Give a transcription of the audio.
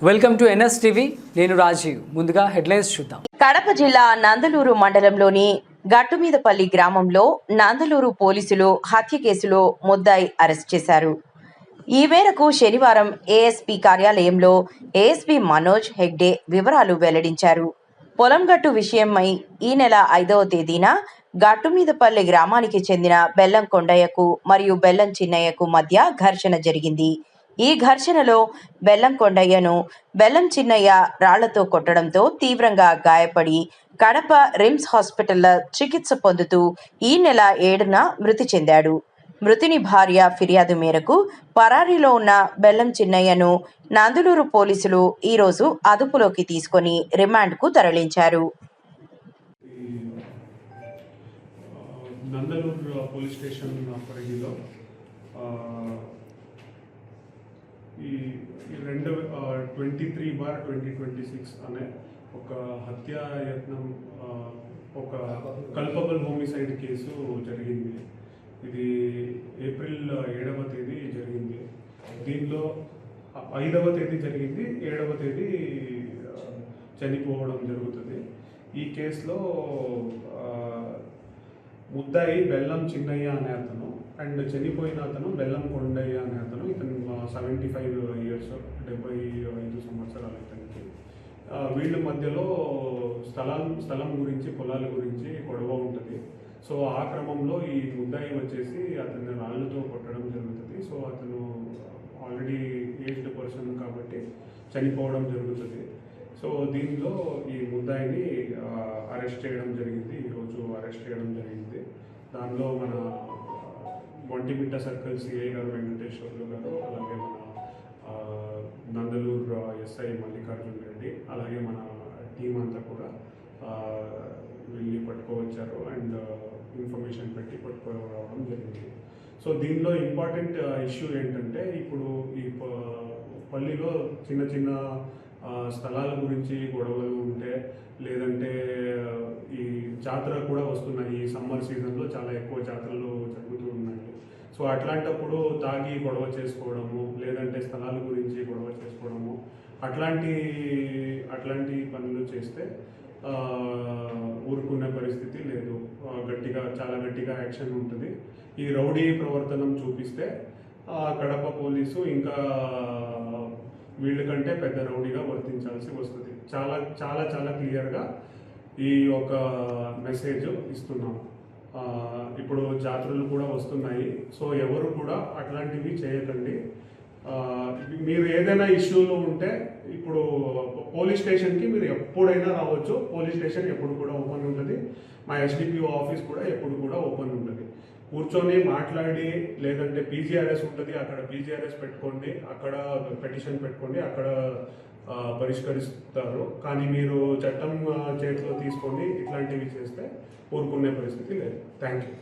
Welcome to NS TV. నేను రాజీవ్. ముందుగా headlines చూద్దాం. కడప జిల్లా నందలూరు మండలంలోని గట్టుమీదపల్లి గ్రామంలో నందలూరు పోలీసులు హత్య కేసులో ముద్దాయి అరెస్ట్ చేశారు. ఈ మేరకు శనివారం ఏఎస్పీ కార్యాలయంలో ఏఎస్పీ మనోజ్ హెగ్డే వివరాలు వెల్లడించారు. పొలంగట్టు విషయమై ఈ నెల 5వ తేదీన గట్టుమీదపల్లి గ్రామానికి చెందిన బెల్లం కొండయ్యకు మరియు బెల్లం చిన్నయ్యకు మధ్య ఘర్షణ జరిగింది. ఈ ఘర్షణలో బెల్లం కొండయ్యను బెల్లం చిన్నయ్య రాళ్లతో కొట్టడంతో తీవ్రంగా గాయపడి కడప రిమ్స్ హాస్పిటల్లో చికిత్స పొందుతూ ఈ నెల 7న మృతి చెందాడు. మృతుని భార్య ఫిర్యాదు మేరకు పరారీలో ఉన్న బెల్లం చిన్నయ్యను నందలూరు పోలీసులు ఈరోజు అదుపులోకి తీసుకొని రిమాండ్కు తరలించారు. నందలూరు పోలీస్ స్టేషన్ పరిధిలో ఈ 23/2026 అనే ఒక హత్యాయత్నం, ఒక కల్పబుల్ హోమిసైడ్ కేసు జరిగింది. ఇది ఏప్రిల్ 7వ తేదీ జరిగింది. దీనిలో 5వ తేదీ జరిగింది, 7వ తేదీ చనిపోవడం జరుగుతుంది. ఈ కేసులో ముద్దాయి బెల్లం చిన్నయ్య అనే అతను అండ్ చనిపోయిన అతను బెల్లం కొండయ్య అనే అతను. ఇతను 75 ఇయర్స్, 75 సంవత్సరాలు ఇతనికి. వీళ్ళ మధ్యలో స్థలం గురించి, పొలాల గురించి గొడవ ఉంటుంది. సో ఆ క్రమంలో ఈ ముద్దాయి వచ్చేసి అతన్ని రాళ్ళతో కొట్టడం జరుగుతుంది. సో అతను ఆల్రెడీ ఏజ్డ్ పర్సన్ కాబట్టి చనిపోవడం జరుగుతుంది. సో దీనిలో ఈ ముద్దాయిని అరెస్ట్ చేయడం జరిగింది. ఈరోజు అరెస్ట్ చేయడం జరిగింది. దానిలో మన ఒంటిమిట్ట సర్కిల్ సిఐ గారు వెంకటేశ్వర్లు గారు, అలాగే మన నందలూరు ఎస్ఐ మల్లికార్జున రెడ్డి, అలాగే మన టీం అంతా కూడా వెళ్ళి పట్టుకోవచ్చారు అండ్ ఇన్ఫర్మేషన్ పెట్టి పట్టుకోవడం జరిగింది. సో దీనిలో ఇంపార్టెంట్ ఇష్యూ ఏంటంటే, ఇప్పుడు ఈ పల్లిలో చిన్న చిన్న స్థలాల గురించి గొడవలు ఉంటే, లేదంటే ఈ జాతర కూడా వస్తున్నాయి. ఈ సమ్మర్ సీజన్లో చాలా ఎక్కువ జాతరలు జరుగుతూ ఉన్నాయి. సో అట్లాంటప్పుడు తాగి గొడవ చేసుకోవడము, లేదంటే స్థలాల గురించి గొడవ చేసుకోవడము, అట్లాంటి పనులు చేస్తే ఊరుకునే పరిస్థితి లేదు. చాలా గట్టిగా యాక్షన్ ఉంటుంది. ఈ రౌడీ ప్రవర్తనం చూపిస్తే కడప పోలీసు ఇంకా వీళ్ళకంటే పెద్ద రౌడీగా వర్తించాల్సి వస్తుంది. చాలా చాలా చాలా క్లియర్గా ఈ ఒక మెసేజ్ ఇస్తున్నాం. ఇప్పుడు జాతరలు కూడా వస్తున్నాయి. సో ఎవరు కూడా అట్లాంటివి చేయకండి. మీరు ఏదైనా ఇష్యూలు ఉంటే ఇప్పుడు పోలీస్ స్టేషన్కి మీరు ఎప్పుడైనా రావచ్చు. పోలీస్ స్టేషన్ ఎప్పుడు కూడా ఓపెన్ ఉంటుంది. మా ఎస్డిపిఓ ఆఫీస్ కూడా ఎప్పుడు కూడా ఓపెన్ ఉంటుంది. కూర్చొని మాట్లాడి, లేదంటే పీజీఆర్ఎస్ ఉంటుంది, అక్కడ పీజీఆర్ఎస్ పెట్టుకోండి, అక్కడ పెటిషన్ పెట్టుకోండి, అక్కడ పరిష్కరిస్తారు. కానీ మీరు చట్టం చేతిలో తీసుకొని ఇట్లాంటివి చేస్తే ఊరుకునే పరిస్థితి లేదు. Thank you.